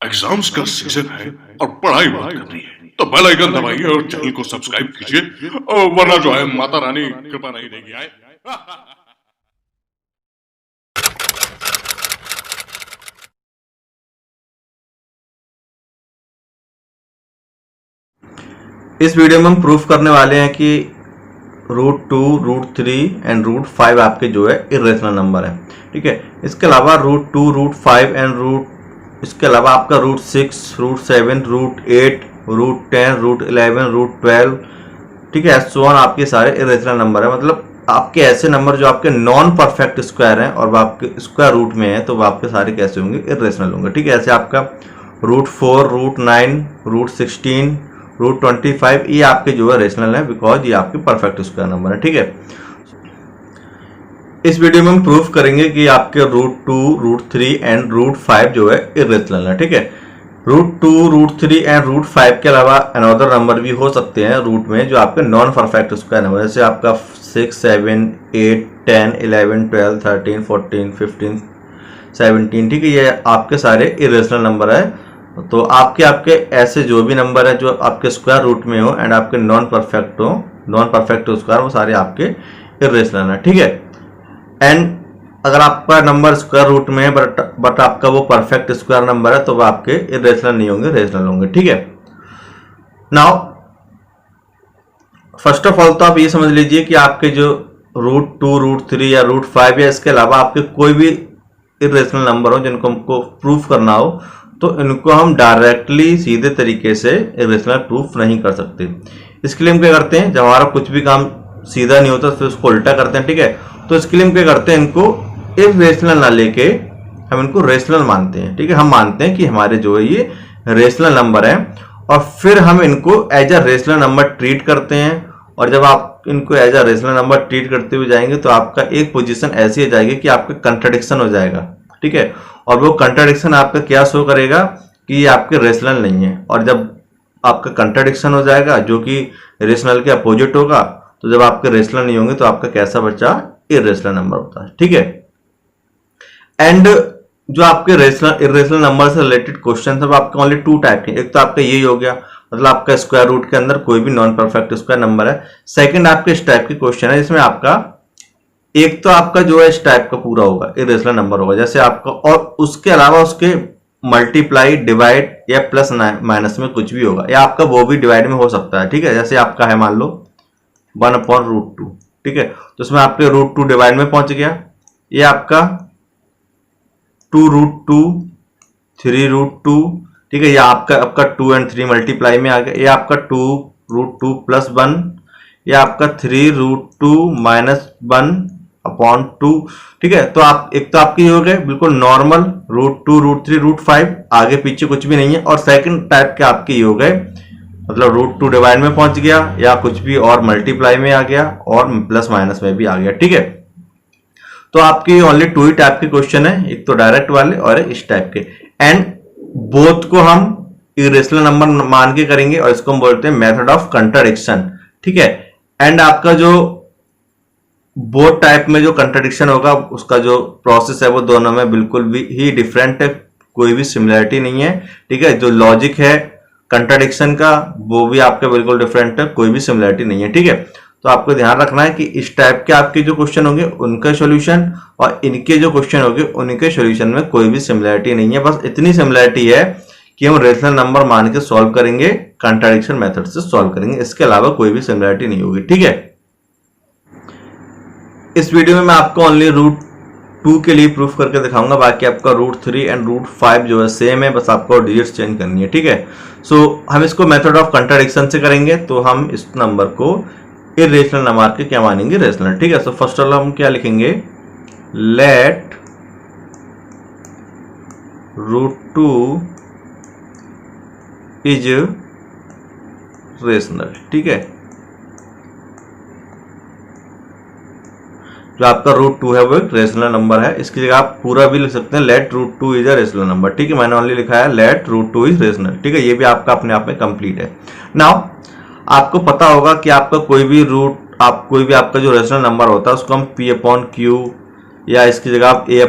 Exams का season है और पढ़ाई बहुत करनी है, तो बेल आइकन दबाइए और चैनल को सब्सक्राइब कीजिए, वरना जो है माता रानी कृपा नहीं देगी। आए इस वीडियो में हम प्रूफ करने वाले हैं कि √2, √3 एंड √5 आपके जो है इरेशनल नंबर है। ठीक है, इसके अलावा √2, √5 एंड इसके अलावा आपका √6, √7, √8, √10, √11, √12, ठीक है, सो ऑन आपके सारे इरेशनल नंबर है। मतलब आपके ऐसे नंबर जो आपके नॉन परफेक्ट स्क्वायर हैं और वो आपके स्क्वायर रूट में है, तो वो आपके सारे कैसे होंगे, इरेशनल होंगे। ठीक है, ऐसे आपका √4, √9, √16, √25 ये आपके जो है रेशनल है, बिकॉज ये आपके परफेक्ट स्क्वायर नंबर है। ठीक है, इस वीडियो में हम प्रूफ करेंगे कि आपके √2, √3 एंड √5 जो है इरेशनल है। ठीक है, √2, √3 एंड √5 के अलावा अनदर नंबर भी हो सकते हैं रूट में जो आपके नॉन परफेक्ट स्क्वायर नंबर, जैसे आपका 6, 7, 8, 10, 11, 12, 13, 14, 15, 17। ठीक है, ये आपके सारे इरेशनल नंबर है। तो आपके ऐसे जो भी नंबर है जो आपके स्क्वायर रूट में हो एंड आपके नॉन परफेक्ट स्क्वायर, वो सारे आपके इरेशनल है। ठीक है, एंड अगर आपका नंबर स्क्वायर रूट में है बट आपका वो परफेक्ट स्क्वायर नंबर है, तो वो आपके इरेशनल नहीं होंगे, रेशनल होंगे। ठीक है, नाउ फर्स्ट ऑफ ऑल तो आप ये समझ लीजिए कि आपके जो √2, √3 या √5 या इसके अलावा आपके कोई भी इरेशनल नंबर हो जिनको हमको प्रूफ करना हो, तो इनको हम डायरेक्टली सीधे तरीके से इरेशनल प्रूफ नहीं कर सकते। इसके लिए हम क्या करते हैं, जब हमारा कुछ भी काम सीधा नहीं होता तो उसको उल्टा करते हैं। ठीक है, तो इसके लिए हम क्या करते हैं, इनको इरेशनल ना लेके हम इनको रेशनल मानते हैं। ठीक है, हम मानते हैं कि हमारे जो है ये रेशनल नंबर है और फिर हम इनको as a rational number treat करते हैं। और जब आप इनको as a rational number treat करते हुए जाएंगे तो आपका एक पोजीशन ऐसी हो जाएगी कि आपका कंट्राडिक्शन हो जाएगा। ठीक है, और वो कंट्राडिक्शन आपका क्या शो करेगा कि ये आपके रेशनल नहीं है। और जब आपका कंट्राडिक्शन हो जाएगा जो कि रेशनल के अपोजिट होगा, तो जब आपके रेशनल नहीं होंगे तो आपका कैसा बचा, इरेशनल नंबर होता है। ठीक है, एंड जो आपके रेशनल इरेशनल नंबर से रिलेटेड क्वेश्चन है आपके ओनली 2 टाइप के। एक तो आपका ये हो गया, मतलब आपका स्क्वायर रूट के अंदर कोई भी नॉन परफेक्ट स्क्वायर नंबर है। सेकंड आपके इस टाइप के क्वेश्चन है जिसमें आपका एक तो आपका जो है इस टाइप का पूरा होगा, इरेशनल नंबर होगा जैसे आपका, और उसके अलावा उसके मल्टीप्लाई, डिवाइड या प्लस माइनस में कुछ भी होगा, या आपका वो भी डिवाइड में हो सकता है। ठीक है, जैसे आपका है मान लो 1/√2। ठीक है, तो उसमें आपके √2 डिवाइड में पहुंच गया, ये आपका 2√2, 3√2। ठीक है, ये आपका 2 और 3 मल्टीप्लाई में आ गया, ये आपका 2√2 + 1, ये आपका 3√2 - 1/2। ठीक है, तो आप एक तो आपके हो गए बिल्कुल नॉर्मल √2, √3, √5, आगे पीछे कुछ भी नहीं है। और सेकंड टाइप के आपके ये हो गए, मतलब √2 डिवाइड में पहुंच गया या कुछ भी और मल्टीप्लाई में आ गया और प्लस माइनस में भी आ गया। ठीक है, तो आपके ओनली 2 ही टाइप के क्वेश्चन है, एक तो डायरेक्ट वाले और इस टाइप के, एंड बोथ को हम इरेशनल नंबर मान के करेंगे और इसको हम बोलते हैं मेथड ऑफ कंट्राडिक्शन। ठीक है, एंड आपका जो बोथ टाइप में जो कंट्राडिक्शन होगा उसका जो प्रोसेस है वो दोनों में बिल्कुल भी ही डिफरेंट है, कोई भी सिमिलरिटी नहीं है। ठीक है, जो लॉजिक है कंट्राडिक्शन का वो भी आपका बिल्कुल डिफरेंट है, कोई भी सिमिलरिटी नहीं है। ठीक है, तो आपको ध्यान रखना है कि इस टाइप के आपके जो क्वेश्चन होंगे उनका सॉल्यूशन और इनके जो क्वेश्चन होंगे उनके सॉल्यूशन में कोई भी सिमिलरिटी नहीं है। बस इतनी सिमिलरिटी है कि हम रेशनल नंबर मान के सॉल्व करेंगे, कंट्राडिक्शन मेथड से सॉल्व करेंगे, इसके अलावा कोई भी सिमिलरिटी नहीं होगी। ठीक है, इस वीडियो में मैं आपको ओनली √2 के लिए प्रूफ करके दिखाऊंगा, बाकी आपका √3 एंड √5 जो है सेम है, बस आपको डिजिट्स चेंज करनी है। ठीक है, सो हम इसको मेथड ऑफ कंट्राडिक्शन से करेंगे, तो हम इस नंबर को इरेशनल नंबर के क्या मानेंगे, रेशनल। ठीक है, सो फर्स्ट ऑफ ऑल हम क्या लिखेंगे, लेट √2 इज रेशनल। ठीक है, जो आपका √2 है वो एक रेशनल नंबर है। इसकी जगह आप पूरा भी लिख सकते हैं, let √2 is a rational number. ठीक है, मैंने ओनली लिखा है लेट √2 इज रेशनल। ठीक है, ये भी आपका अपने आप में कंप्लीट है। नाउ आपको पता होगा कि आपका कोई भी आपका जो रेशनल नंबर होता है उसको हम P/Q या इसकी जगह आप A/,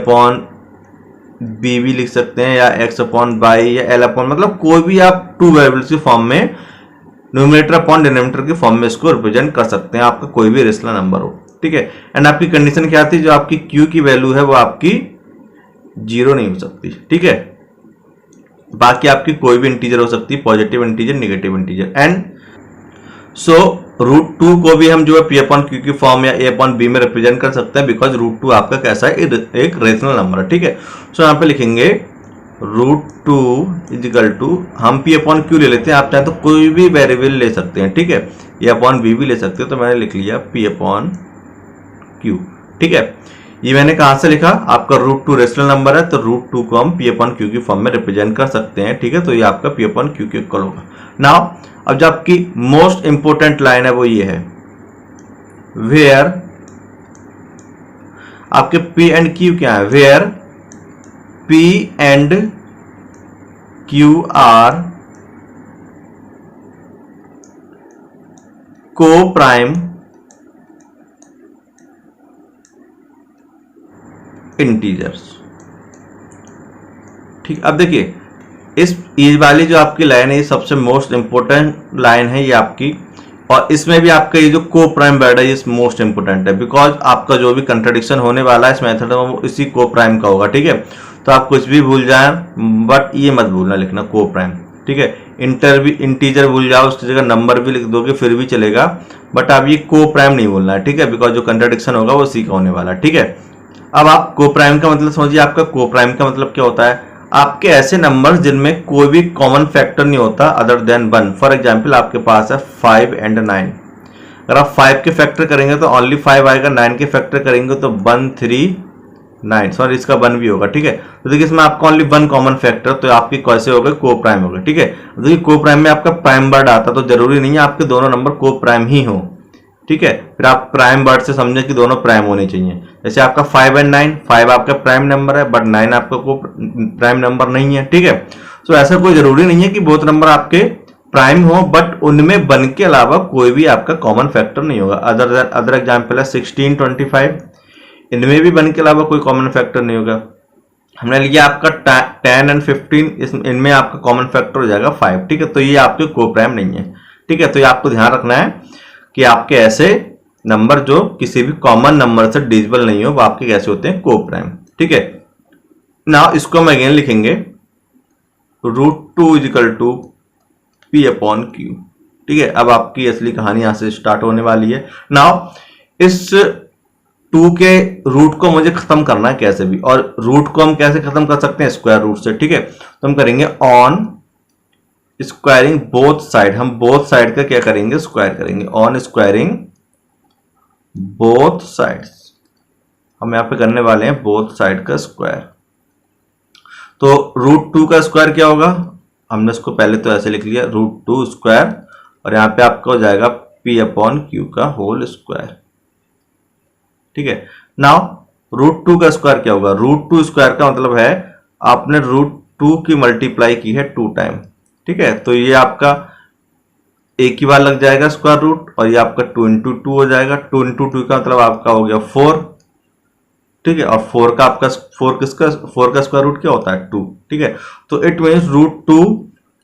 बी भी लिख सकते हैं, या एक्स अपॉन बाई, या एल अपॉन, मतलब कोई भी आप टू वेरिएबल्स की फॉर्म में न्यूमरेटर अपॉन डिनोमिनेटर की फॉर्म में इसको रिप्रेजेंट कर सकते हैं, आपका कोई भी रेशनल नंबर हो, ठीक है। एंड आपकी कंडीशन क्या थी, जो आपकी क्यू की वैल्यू है वो आपकी 0 नहीं हो सकती, ठीक है। बाकी आपकी कोई भी इंटीजर हो सकती है, positive integer, negative integer. And so √2 को भी हम जो है P अपॉन क्यू की फॉर्म या A अपॉन बी में रिप्रेजेंट कर सकते हैं, बिकॉज √2 आपका कैसा है, एक रेशनल नंबर है, ठीक है। सो यहाँ पे लिखेंगे √2 इजिकल टू, हम P अपॉन क्यू ले लेते हैं, आप चाहे तो कोई भी वेरिएबल ले सकते हैं, ठीक है, A अपॉन बी भी ले सकते हो, तो मैंने लिख लिया P अपॉन क्यू, ठीक है। ये मैंने कहां से लिखा, आपका √2 रेशनल नंबर है, तो √2 को हम P अपॉन क्यू की फॉर्म में रिप्रेजेंट कर सकते हैं, ठीक है। तो ये आपका P अपॉन क्यू के इक्वल होगा। नाउ अब जो आपकी मोस्ट इंपोर्टेंट लाइन है वो ये है, वेयर आपके P एंड Q क्या है, where P and Q are coprime integers, ठीक। अब देखिए ये वाली जो आपकी लाइन है, ये सबसे मोस्ट इंपोर्टेंट लाइन है ये आपकी, और इसमें भी आपका ये जो को प्राइम वर्ड है ये मोस्ट इंपोर्टेंट है, बिकॉज आपका जो भी कंट्राडिक्शन होने वाला है इस मेथड में वो इसी को प्राइम का होगा, ठीक है। तो आप कुछ भी भूल जाए, बट ये मत भूलना लिखना को प्राइम, ठीक है। इंटीजर भूल जाओ, उसकी जगह नंबर भी लिख दोगे फिर भी चलेगा, बट आप ये को प्राइम नहीं बोलना है, ठीक है, बिकॉज जो कंट्राडिक्शन होगा वो इसी का होने वाला है, ठीक है। अब आप को प्राइम का मतलब समझिए, आपका को प्राइम का मतलब क्या होता है, आपके ऐसे नंबर्स जिनमें कोई भी कॉमन फैक्टर नहीं होता अदर देन 1। फॉर एग्जांपल आपके पास है 5 एंड 9, अगर आप 5 के फैक्टर करेंगे तो ओनली 5 आएगा, 9 के फैक्टर करेंगे तो 1 3 9, सॉरी इसका 1 भी होगा, ठीक है। तो देखिए इसमें आपका ओनली 1 कॉमन फैक्टर, तो आपकी कैसे होगा, को प्राइम होगा, ठीक है। देखिए को प्राइम में आपका प्राइम वर्ड आता, तो जरूरी नहीं है आपके दोनों नंबर को प्राइम ही हो, ठीक है। फिर आप प्राइम वर्ड से समझें कि दोनों प्राइम होने चाहिए। जैसे आपका 5 एंड 9, 5 आपका प्राइम नंबर है बट 9 आपका को प्राइम नंबर नहीं है, ठीक है। सो ऐसा कोई जरूरी नहीं है कि बोथ नंबर आपके प्राइम हो, बट उनमें 1 के अलावा कोई भी आपका कॉमन फैक्टर नहीं होगा। अदर एग्जाम्पल है 16 25, इनमें भी 1 के अलावा कोई कॉमन फैक्टर नहीं होगा। हमने लिया आपका 10 एंड 15, इनमें आपका कॉमन फैक्टर हो जाएगा 5, ठीक है। तो ये आपके को प्राइम नहीं है, ठीक है। तो ये आपको ध्यान रखना है कि आपके ऐसे नंबर जो किसी भी कॉमन नंबर से डिविजिबल नहीं हो वो आपके कैसे होते हैं, को प्राइम, ठीक है। नाउ इसको हम अगेन लिखेंगे √2 is equal to P upon Q, ठीक है। अब आपकी असली कहानी यहां से स्टार्ट होने वाली है। नाउ इस 2 के रूट को मुझे खत्म करना है कैसे भी, और रूट को हम कैसे खत्म कर सकते हैं, स्क्वायर रूट से, ठीक है। तो हम करेंगे ऑन स्क्वायरिंग बोथ साइड, हम बोथ साइड का क्या करेंगे, स्क्वायर करेंगे, ऑन स्क्वायरिंग बोथ साइड्स, हम यहां पे करने वाले हैं बोथ साइड का स्क्वायर। तो √2 का स्क्वायर क्या होगा, हमने इसको पहले तो ऐसे लिख लिया √2 स्क्वायर, और यहां पे आपका हो जाएगा P अपॉन क्यू का होल स्क्वायर, ठीक है। नाउ √2 का स्क्वायर क्या होगा, √2 स्क्वायर का मतलब है आपने √2 की मल्टीप्लाई की है 2 टाइम, ठीक है। तो ये आपका एक ही बार लग जाएगा स्क्वायर रूट, और ये आपका 2 इंटू 2 हो जाएगा। 2 इंटू 2 का मतलब आपका हो गया 4, ठीक है। और 4 का आपका 4 का स्क्वायर रूट क्या होता है, 2, ठीक है। तो इट मीन्स √2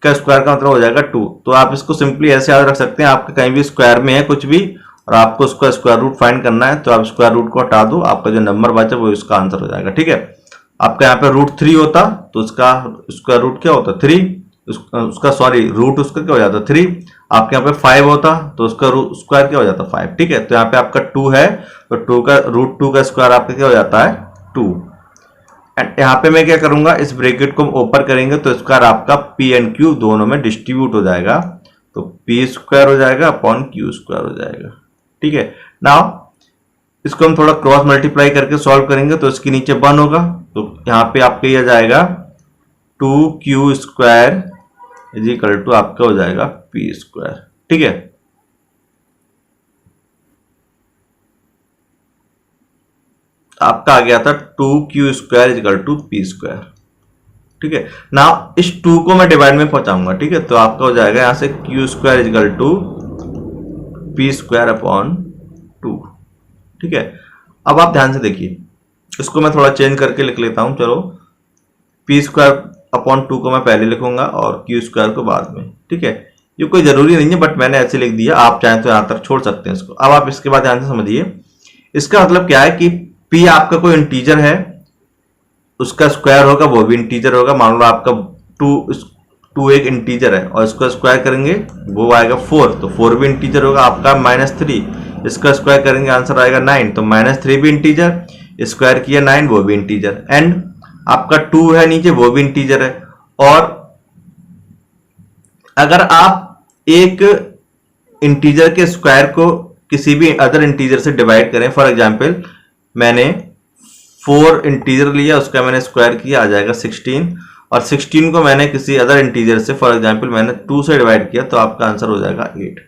का स्क्वायर का मतलब हो जाएगा 2। तो आप इसको सिंपली ऐसे याद रख सकते हैं, आपके कहीं भी स्क्वायर में है कुछ भी और आपको उसका स्क्वायर रूट फाइंड करना है, तो आप स्क्वायर रूट को हटा दो, आपका जो नंबर बचा वो इसका आंसर हो जाएगा, ठीक है। आपका यहाँ पे √3 होता तो उसका स्क्वायर रूट क्या होता, 3, उसका सॉरी रूट उसका क्या हो जाता 3। आपके यहाँ पे 5 होता तो उसका स्क्वायर क्या हो जाता 5, ठीक है। तो यहाँ पे आपका 2 है, तो 2 का √2 का स्क्वायर आपका क्या हो जाता है 2। एंड यहाँ पे मैं क्या करूंगा, इस ब्रैकेट को ओपन करेंगे तो स्क्वायर आपका P एंड Q दोनों में डिस्ट्रीब्यूट हो जाएगा, तो P स्क्वायर हो जाएगा अपॉन Q स्क्वायर हो जाएगा, ठीक है। नाउ इसको हम थोड़ा क्रॉस मल्टीप्लाई करके सॉल्व करेंगे तो इसके नीचे 1 होगा, तो यहाँ पे आपके ये जाएगा 2Q square is equal to आपका हो जाएगा P स्क्वायर, ठीक है। आपका आ गया था 2Q square is equal to P square, ठीक है। ना इस 2 को मैं डिवाइड में पहुंचाऊंगा, ठीक है। तो आपका हो जाएगा यहां से Q square is equal to P square upon 2, ठीक है। अब आप ध्यान से देखिए, इसको मैं थोड़ा चेंज करके लिख लेता हूं, चलो पी स्क्वायर अपॉन 2 को मैं पहले लिखूंगा और क्यू स्क्वायर को बाद में। ठीक है, ये कोई जरूरी नहीं है, बट मैंने ऐसे लिख दिया, आप चाहें तो यहां तक छोड़ सकते हैं इसको। अब आप इसके बाद ध्यान से समझिए, इसका मतलब क्या है कि पी आपका कोई इंटीजर है, उसका स्क्वायर होगा वो भी इंटीजर होगा। मान लो आपका 2 एक इंटीजर है और इसको स्क्वायर करेंगे वो आएगा 4, तो 4 भी इंटीजर होगा आपका। -3 इसका स्क्वायर करेंगे आंसर आएगा 9, तो -3 भी इंटीजर, स्क्वायर किया 9 वो भी इंटीजर। एंड आपका 2 है नीचे वो भी इंटीजर है। और अगर आप एक इंटीजर के स्क्वायर को किसी भी अदर इंटीजर से डिवाइड करें, फॉर एग्जांपल मैंने 4 इंटीजर लिया, उसका मैंने स्क्वायर किया, आ जाएगा 16, और 16 को मैंने किसी अदर इंटीजर से, फॉर एग्जांपल मैंने 2 से डिवाइड किया, तो आपका आंसर हो जाएगा 8।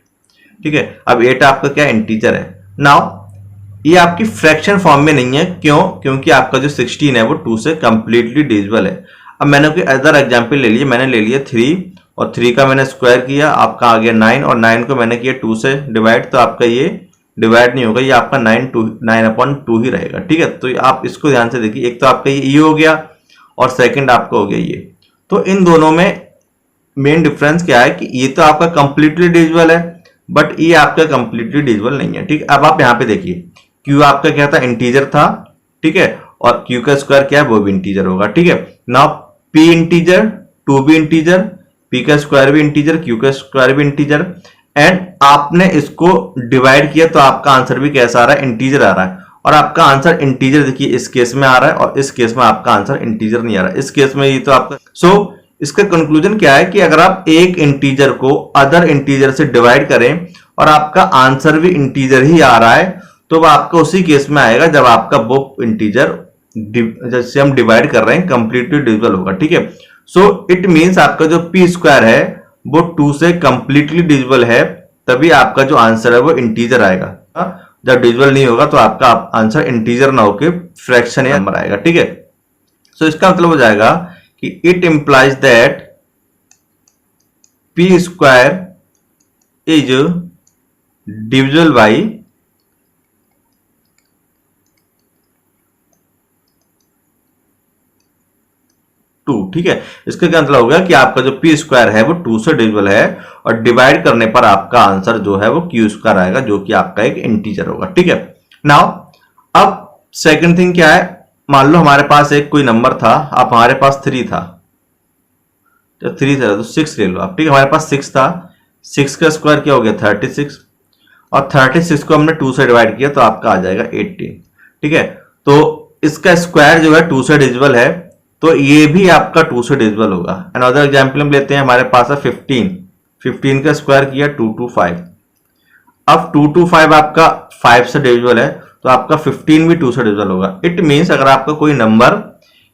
ठीक है, अब 8 आपका क्या इंटीजर है। नाउ ये आपकी फ्रैक्शन फॉर्म में नहीं है, क्यों? क्योंकि आपका जो 16 है वो 2 से कंप्लीटली डिविजिबल है। अब मैंने कोई अदर एग्जांपल ले लिया, मैंने ले लिया 3 और 3 का मैंने स्क्वायर किया, आपका आ गया 9, और 9 को मैंने किया 2 से डिवाइड, तो आपका ये डिवाइड नहीं होगा, ये आपका 9/2 ही रहेगा। ठीक है, तो आप इसको ध्यान से देखिए, एक तो आपका ये हो गया और सेकंड आपका हो गया ये। तो इन दोनों में मेन डिफरेंस क्या है कि ये तो आपका कंप्लीटली डिविजिबल है, बट ये आपका कंप्लीटली डिविजिबल नहीं है। ठीक है, अब आप यहाँ पे देखिए, क्यू आपका क्या था, इंटीजर था। ठीक है, और क्यू का स्क्वायर क्या है, वो भी इंटीजर होगा। ठीक है, नाउ पी इंटीजर, 2 भी इंटीजर, पी का स्क्वायर भी इंटीजर, क्यू का स्क्वायर भी इंटीजर, एंड आपने इसको डिवाइड किया तो आपका आंसर भी कैसा आ रहा है, इंटीजर आ रहा है। और आपका आंसर इंटीजर देखिए इस केस में आ रहा है, और इस केस में आपका आंसर इंटीजर नहीं आ रहा है। इस केस में ये तो आपका इसका कंक्लूजन क्या है कि अगर आप एक इंटीजर को अदर इंटीजर से डिवाइड करें और आपका आंसर भी इंटीजर ही आ रहा है, तो वह आपका उसी केस में आएगा जब आपका वो इंटीजर जैसे हम डिवाइड कर रहे हैं कंप्लीटली डिविजिबल होगा। ठीक है, सो इट मींस आपका जो पी स्क्वायर है वो 2 से कंप्लीटली डिविजिबल है, तभी आपका जो आंसर है वो इंटीजर आएगा। जब डिविजिबल नहीं होगा तो आपका आंसर इंटीजर ना होके फ्रैक्शन या नंबर आएगा। ठीक है, सो इसका मतलब हो जाएगा कि it implies that P square is divisible by 2। ठीक है, इसका क्या मतलब होगा कि आपका जो पी स्क्वायर है वो 2 से डिविजिबल है, और डिवाइड करने पर आपका आंसर जो है वो क्यू स्क्वायर आएगा, जो कि आपका एक इंटीजर होगा। ठीक है, नाउ अब सेकंड थिंग क्या है, मान लो हमारे पास एक कोई नंबर था, अब हमारे पास 3 था, जब 3 था तो 6 ले लो आप। ठीक है, हमारे पास 6 था, 6 का स्क्वायर क्या हो गया 36, और 36 को हमने 2 से डिवाइड किया तो आपका आ जाएगा 18। ठीक है, तो इसका स्क्वायर जो है 2 से डिविजिबल है, तो ये भी आपका 2 से डिविजिबल होगा। अनदर एग्जांपल हम लेते हैं, हमारे पास है 15 का स्क्वायर किया 225। अब 225 आपका 5 से डिविजिबल है, तो आपका 15 भी 2 से डिविजिबल होगा। इट मींस अगर आपका कोई नंबर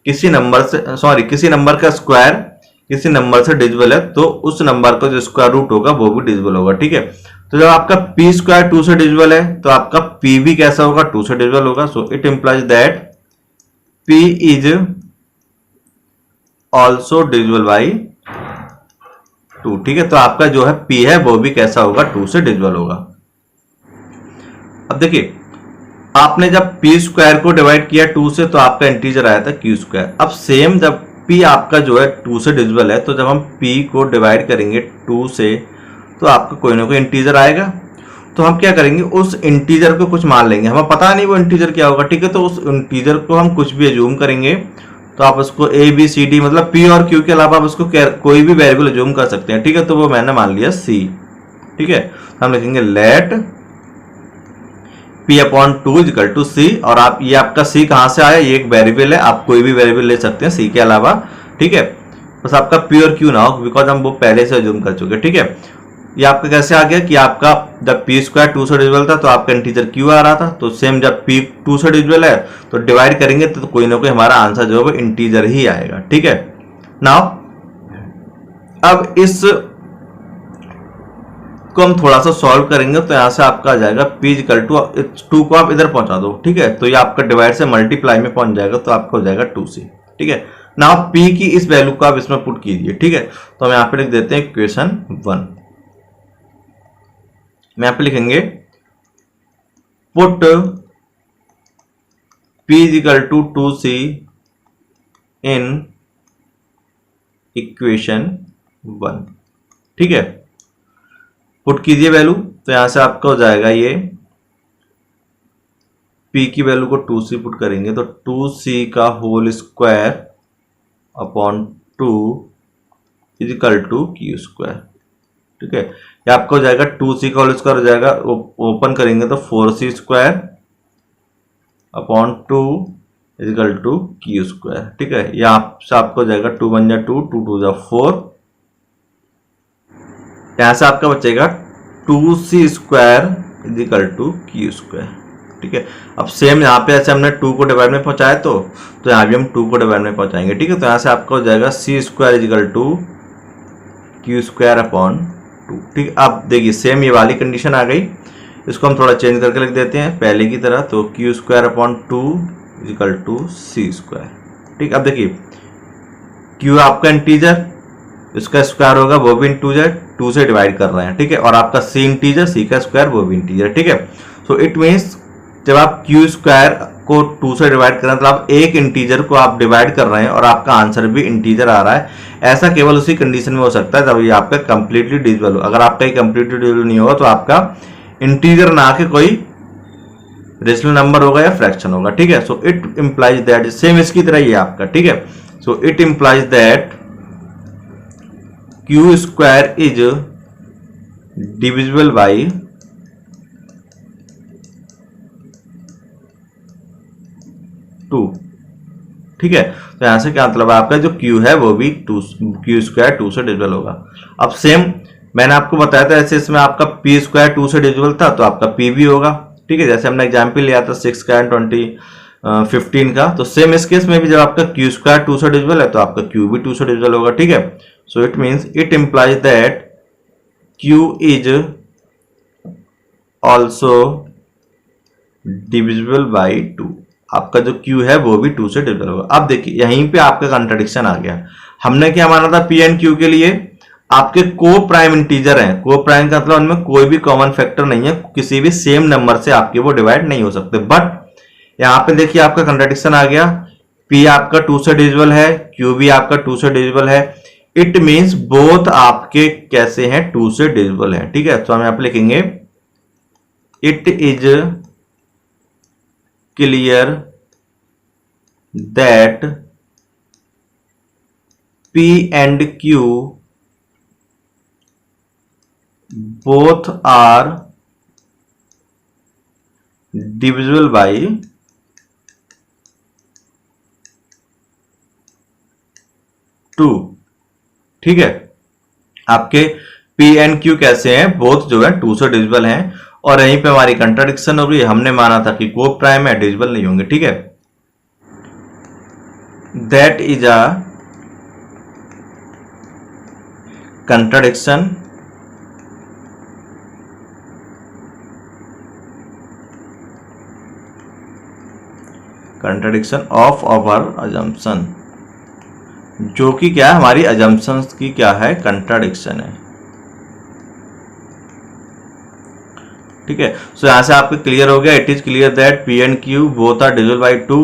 किसी नंबर का स्क्वायर किसी नंबर से डिविजिबल है, तो उस नंबर का जो स्क्वायर रूट होगा वो भी डिविजिबल होगा। ठीक है, तो जब आपका पी स्क्वायर 2 से डिविजिबल है तो आपका पी भी कैसा होगा, 2 से डिविजिबल होगा। So it implies that P is also divisible by 2। ठीक है, तो आपका जो है पी है वो भी कैसा होगा, 2 से डिविजिबल होगा। अब देखिए, आपने जब पी स्क्वायर को डिवाइड किया 2 से तो आपका इंटीजर आया था क्यू स्क्वायर। अब सेम जब पी आपका जो है 2 से डिविजिबल है, तो जब हम पी को डिवाइड करेंगे 2 से तो आपका कोई ना कोई इंटीजर आएगा। तो हम क्या करेंगे, उस इंटीजर को कुछ मान लेंगे, हमें पता नहीं वो इंटीजर क्या होगा। ठीक है, तो उस इंटीजर को हम कुछ भी अज्यूम करेंगे, तो आप उसको ए बी सी डी मतलब पी और क्यू के अलावा आप उसको कोई भी वेरिएबल अज्यूम कर सकते हैं। ठीक है, तो वो मैंने मान लिया सी। ठीक है, हम लिखेंगे let P upon 2 equal to C, और आप ये आपका सी कहां से आया, ये एक वेरिएबल है, आप कोई भी वेरिएबल ले सकते हैं सी के अलावा। ठीक है, बस आपका पी और क्यू ना हो, बिकॉज हम वो पहले से अज्यूम कर चुके। ठीक है, ये आपका कैसे आ गया कि आपका जब पी स्क्वायर 2 से डिविजिबल था तो आपका इंटीजर क्यू आ रहा था, तो सेम जब पी 2 से डिविजिबल है तो डिवाइड करेंगे तो कोई ना कोई हमारा आंसर जो है वो इंटीजर ही आएगा। ठीक है, नाउ अब इस को हम थोड़ा सा सॉल्व करेंगे, तो यहां से आपका आ जाएगा p इक्वल टू 2 को आप इधर पहुंचा दो। ठीक है, तो ये आपका डिवाइड से मल्टीप्लाई में पहुंच जाएगा, तो आपका हो जाएगा 2c। ठीक है, नाउ p की इस वैल्यू को आप इसमें पुट कीजिए। ठीक है, तो हम यहाँ पे लिख देते हैं इक्वेशन 1 में, यहाँ पे लिखेंगे put p equal to 2c in equation 1। ठीक है, पुट कीजिए वैल्यू, तो यहां से आपका हो जाएगा ये p की वैल्यू को 2c पुट करेंगे तो 2c का whole square upon 2 is equal to Q square. ठीक है, ये आपका हो जाएगा 2c का होल स्क्वायर हो जाएगा, ओपन करेंगे तो 4c square upon 2 is equal to Q square. ठीक है, यहाँ से आपको हो जाएगा 2 1 जा 2, 2 2 जा 4, यहां से आपका बचेगा 2c square is equal to Q square. ठीक है, अब सेम यहाँ पे ऐसे हमने 2 को डिवाइड में पहुंचाया तो यहाँ भी हम 2 को डिवाइड में पहुंचाएंगे। ठीक है, तो यहाँ से आपका हो जाएगा c square is equal to Q square upon 2। ठीक है, अब देखिए सेम ये वाली कंडीशन आ गई, इसको हम थोड़ा चेंज करके लिख देते हैं पहले की तरह, तो Q square upon 2 is equal to C square. ठीक, अब देखिए क्यू आपका इंटीजर, इसका स्क्वायर होगा वो भी इंटीजर, 2 से डिवाइड कर रहे हैं। ठीक है, और आपका सी इंटीजर, सी का स्क्वायर वो भी इंटीजर। ठीक है, सो इट मीन्स जब आप क्यू स्क्वायर को 2 से डिवाइड कर रहे हैं तो आप एक इंटीजर को आप डिवाइड कर रहे हैं और आपका आंसर भी इंटीजर आ रहा है। ऐसा केवल उसी कंडीशन में हो सकता है जब ये आपका कंप्लीटली डिविजिबल हो। अगर आपका ये कंप्लीटली डिविजिबल नहीं होगा तो आपका इंटीजर ना के कोई रेशनल नंबर होगा या फ्रैक्शन होगा। ठीक है, so it implies that, same इसकी तरह ही है आपका। ठीक है, so it implies that Q square is divisible by 2। ठीक है, तो यहां से क्या मतलब है, आपका जो q है वो भी 2 क्यू स्क्वायर 2 से डिविजिबल होगा। अब सेम मैंने आपको बताया था ऐसे इसमें आपका p स्क्वायर 2 से डिविजिबल था तो आपका p भी होगा। ठीक है, जैसे हमने एग्जाम्पल लिया था 6 का एंड 15 का, तो सेम इस केस में भी जब आपका q स्क्वायर 2 से डिविजिबल है तो आपका q भी 2 से डिविजिबल होगा। ठीक है, so it means it implies that q is also divisible by 2। आपका जो q है वो भी 2 से डिविजिबल होगा। अब देखिए यहीं पे आपका कंट्राडिक्शन आ गया। हमने क्या माना था p एंड q के लिए आपके को प्राइम इंटीजर हैं, को प्राइम का मतलब उनमें कोई भी कॉमन फैक्टर नहीं है, किसी भी सेम नंबर से आपके वो डिवाइड नहीं हो सकते। बट यहाँ पे देखिए आपका कंट्राडिक्शन आ गया, p आपका 2 से डिविजिबल है, q भी आपका 2 से डिविजिबल है, इट मीन्स बोथ आपके कैसे हैं 2 से डिविजिबल है। ठीक है, तो हम यहाँ पे लिखेंगे it is clear that p and q both are divisible by 2। ठीक है, आपके p एंड q कैसे हैं, बोथ जो है 2 से डिविजिबल हैं। और यहीं पे हमारी कंट्राडिक्शन हो गई, हमने माना था कि को प्राइम है डिविजिबल नहीं होंगे। ठीक है, that is a contradiction of our assumption, जो कि क्या है हमारी अजम्पशंस की क्या है कंट्राडिक्शन है। ठीक है, सो यहां से आपको क्लियर हो गया, it is clear that p and q both are divisible by 2,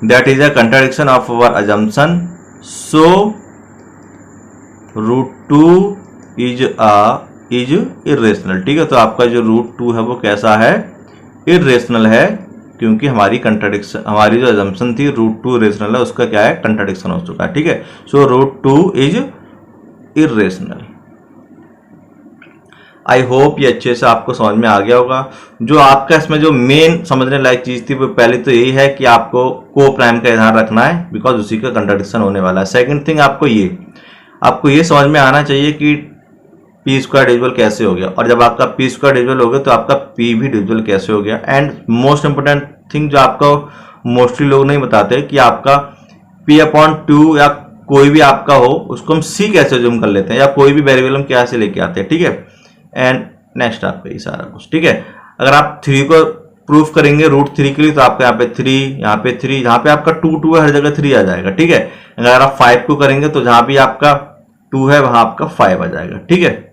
that is a contradiction of our assumption, so √2 is irrational. ठीक है, तो आपका जो √2 है वो कैसा है, इरेशनल है, क्योंकि हमारी कंट्राडिक्शन, हमारी जो अजम्पशन थी √2 इरेशनल है, उसका क्या है कंट्राडिक्शन हो चुका है। ठीक है, सो √2 इज इरेशनल। आई होप ये अच्छे से आपको समझ में आ गया होगा। जो आपका इसमें जो मेन समझने लायक चीज थी वो पहले तो यही है कि आपको को प्राइम का ध्यान रखना है, बिकॉज उसी का कंट्राडिक्शन होने वाला है। सेकंड थिंग आपको ये समझ में आना चाहिए कि p स्क्वायर डिविजिबल कैसे हो गया, और जब आपका p स्क्वायर डिविजिबल हो गया तो आपका p भी डिविजिबल कैसे हो गया। एंड मोस्ट इंपोर्टेंट थिंग जो आपको मोस्टली लोग नहीं बताते कि आपका p/2 या कोई भी आपका हो उसको हम c कैसे जूम कर लेते हैं, या कोई भी वेरिएबल हम कैसे लेके आते हैं। ठीक है, एंड नेक्स्ट आपका ये सारा कुछ। ठीक है, अगर आप 3 को प्रूफ करेंगे √3 के लिए तो आपका यहाँ पे 3, यहाँ पे 3, यहाँ पे आपका 2 है, हर जगह 3 आ जाएगा। ठीक है, अगर आप 5 को करेंगे तो जहां भी आपका 2 है वहां आपका 5 आ जाएगा। ठीक है।